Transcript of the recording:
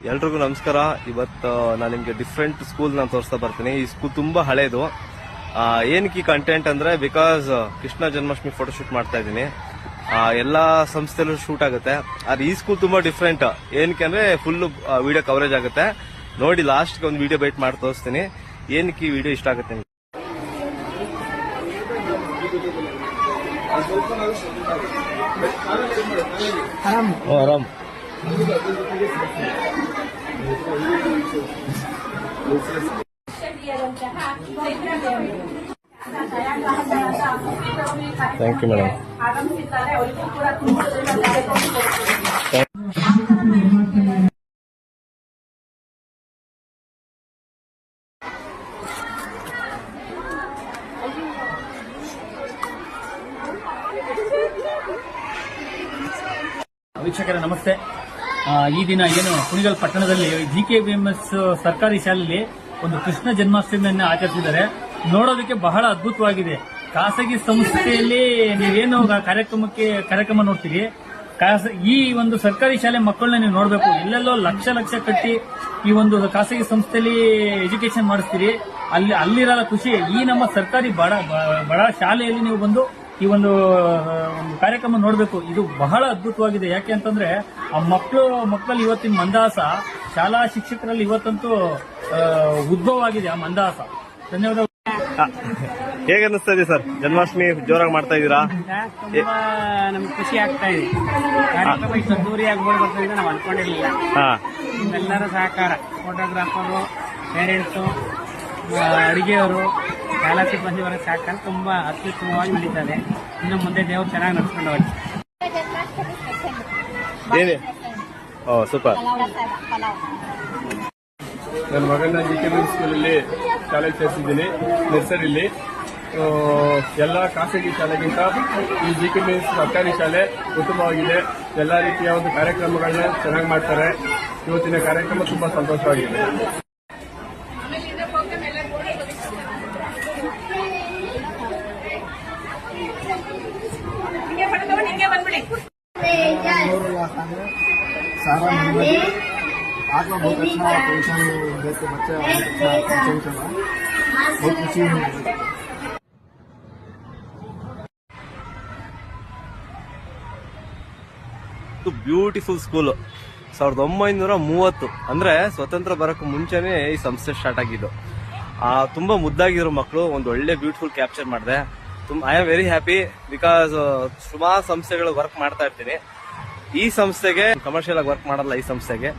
ಎಲ್ರಿಗೂ ನಮಸ್ಕಾರ. ಇವತ್ತು ನಾನು ನಿಮ್ಗೆ ಡಿಫ್ರೆಂಟ್ ಸ್ಕೂಲ್ ನಾನು ತೋರಿಸ್ತಾ ಬರ್ತೀನಿ. ಈ ಸ್ಕೂಲ್ ತುಂಬಾ ಹಳೇದು. ಏನಕ್ಕೆ ಈ ಕಂಟೆಂಟ್ ಅಂದ್ರೆ because Krishna Janmashtami photo shoot ಮಾಡ್ತಾ ಇದ್ದೀನಿ. ಎಲ್ಲಾ ಸಂಸ್ಥೆಲ್ಲೂ ಶೂಟ್ ಆಗುತ್ತೆ. ಆದ್ರೆ ಈ ಸ್ಕೂಲ್ ತುಂಬಾ ಡಿಫ್ರೆಂಟ್. ಏನಕ್ಕೆ ಅಂದ್ರೆ ಫುಲ್ ವಿಡಿಯೋ ಕವರೇಜ್ ಆಗುತ್ತೆ. ನೋಡಿ, ಲಾಸ್ಟ್ ಒಂದು ವಿಡಿಯೋ ಬೈಟ್ ಮಾಡಿ ತೋರಿಸ್ತೀನಿ. ಏನಕ್ಕೆ ಈ ವಿಡಿಯೋ ಇಷ್ಟ ಆಗುತ್ತೆ. ಆರಾಮ್. Thank you madam. ವೀಕ್ಷಕರೇ ನಮಸ್ತೆ. ಈ ದಿನ ಏನು ಕುಣಿಗಲ್ ಪಟ್ಟಣದಲ್ಲಿ GKVMS ಸರ್ಕಾರಿ ಶಾಲೆಯಲ್ಲಿ ಒಂದು ಕೃಷ್ಣ ಜನ್ಮಾಷ್ಟಮಿಯನ್ನು ಆಚರಿಸಿದ್ದಾರೆ. ನೋಡೋದಕ್ಕೆ ಬಹಳ ಅದ್ಭುತವಾಗಿದೆ. ಖಾಸಗಿ ಸಂಸ್ಥೆಯಲ್ಲಿ ನೀವೇನು ಕಾರ್ಯಕ್ರಮ ನೋಡ್ತೀರಿ, ಈ ಒಂದು ಸರ್ಕಾರಿ ಶಾಲೆ ಮಕ್ಕಳನ್ನ ನೀವು ನೋಡಬೇಕು. ಎಲ್ಲೆಲ್ಲೋ ಲಕ್ಷ ಕಟ್ಟಿ ಈ ಒಂದು ಖಾಸಗಿ ಸಂಸ್ಥೆಯಲ್ಲಿ ಎಜುಕೇಶನ್ ಮಾಡಿಸ್ತೀರಿ. ಅಲ್ಲಿರೋ ಖುಷಿ ಈ ನಮ್ಮ ಸರ್ಕಾರಿ ಬಡ ಶಾಲೆಯಲ್ಲಿ ನೀವು ಬಂದು ಈ ಒಂದು ಕಾರ್ಯಕ್ರಮ ನೋಡಬೇಕು. ಇದು ಬಹಳ ಅದ್ಭುತವಾಗಿದೆ. ಯಾಕೆ ಅಂತಂದ್ರೆ ಆ ಮಕ್ಕಳಲ್ಲಿ ಇವತ್ತಿನ ಮಂದಹಾಸ, ಶಾಲಾ ಶಿಕ್ಷಕರಲ್ಲಿ ಇವತ್ತಂತೂ ಉದ್ಭವ ಆಗಿದೆ ಆ ಮಂದಹಾಸ. ಧನ್ಯವಾದ. ಹೇಗೆ ಅನಿಸ್ತಾ ಇದೆ ಸರ್? ಜನ್ಮಾಷ್ಟಮಿ ಜೋರಾಗಿ ಮಾಡ್ತಾ ಇದ್ದೀರಾ? ತುಂಬಾ ನಮ್ಗೆ ಖುಷಿ ಆಗ್ತಾ ಇದೆ. ಕಾರ್ಯಕ್ರಮ ಇಷ್ಟು ಅದ್ದೂರಿಯಾಗಿ ಬರ್ತಾ ಇದೆ ನಾವು ಅನ್ಕೊಂಡಿರ್ಲಿಲ್ಲ. ನಿಮ್ಮೆಲ್ಲರ ಸಹಕಾರ, ಫೋಟೋಗ್ರಾಫರು, ಪೇರೆಂಟ್ಸು, ಅಡಿಗೆಯವರು, ಶಾಲಾ ಸಿಬ್ಬಂದಿಯವರ ಸಹಕಾರ ತುಂಬಾ ಅತ್ಯುತ್ತಮವಾಗಿ ನಡೀತದೆ. ಇನ್ನು ಮುಂದೆ ದೇವರು ಚೆನ್ನಾಗಿ ನಡೆಸ್ಕೊಂಡು ಹೋಗಿ. ಸೂಪರ್. ನನ್ನ ಮಗನ GKVMS ಸ್ಕೂಲಲ್ಲಿ ಶಾಲೆ ಸೇರಿಸಿದ್ದೀನಿ, ನರ್ಸರಿಲಿ. ಎಲ್ಲ ಖಾಸಗಿ ಶಾಲೆಗಿಂತ ಈ GKVMS ಸರ್ಕಾರಿ ಶಾಲೆ ಉತ್ತಮವಾಗಿದೆ. ಎಲ್ಲ ರೀತಿಯ ಒಂದು ಕಾರ್ಯಕ್ರಮಗಳನ್ನ ಚೆನ್ನಾಗಿ ಮಾಡ್ತಾರೆ. ಇವತ್ತಿನ ಕಾರ್ಯಕ್ರಮ ತುಂಬಾ ಸಂತೋಷವಾಗಿದೆ. सारा आत्मा बहुत अच्छा पोजिशन देख के बच्चे बहुत खुशी हुई. Beautiful school. 1930 ಅಂದ್ರೆ ಸ್ವತಂತ್ರ ಬರಕ್ಕೆ ಮುಂಚೆನೆ ಈ ಸಂಸ್ಥೆ ಸ್ಟಾರ್ಟ್ ಆಗಿದ್ದು. ತುಂಬಾ ಮುದ್ದಾಗಿರೋ ಮಕ್ಕಳು. ಒಂದು ಒಳ್ಳೆ ಬ್ಯೂಟಿಫುಲ್ ಕ್ಯಾಪ್ಚರ್ ಮಾಡಿದೆ. I am very happy because ಸುಮಾರು ಸಂಸ್ಥೆಗಳು ವರ್ಕ್ ಮಾಡ್ತಾ ಇರ್ತೀನಿ. ಈ ಸಂಸ್ಥೆಗೆ ಕಮರ್ಷಿಯಲ್ ಆಗಿ ವರ್ಕ್ ಮಾಡಲ್ಲ. ಈ ಸಂಸ್ಥೆಗೆ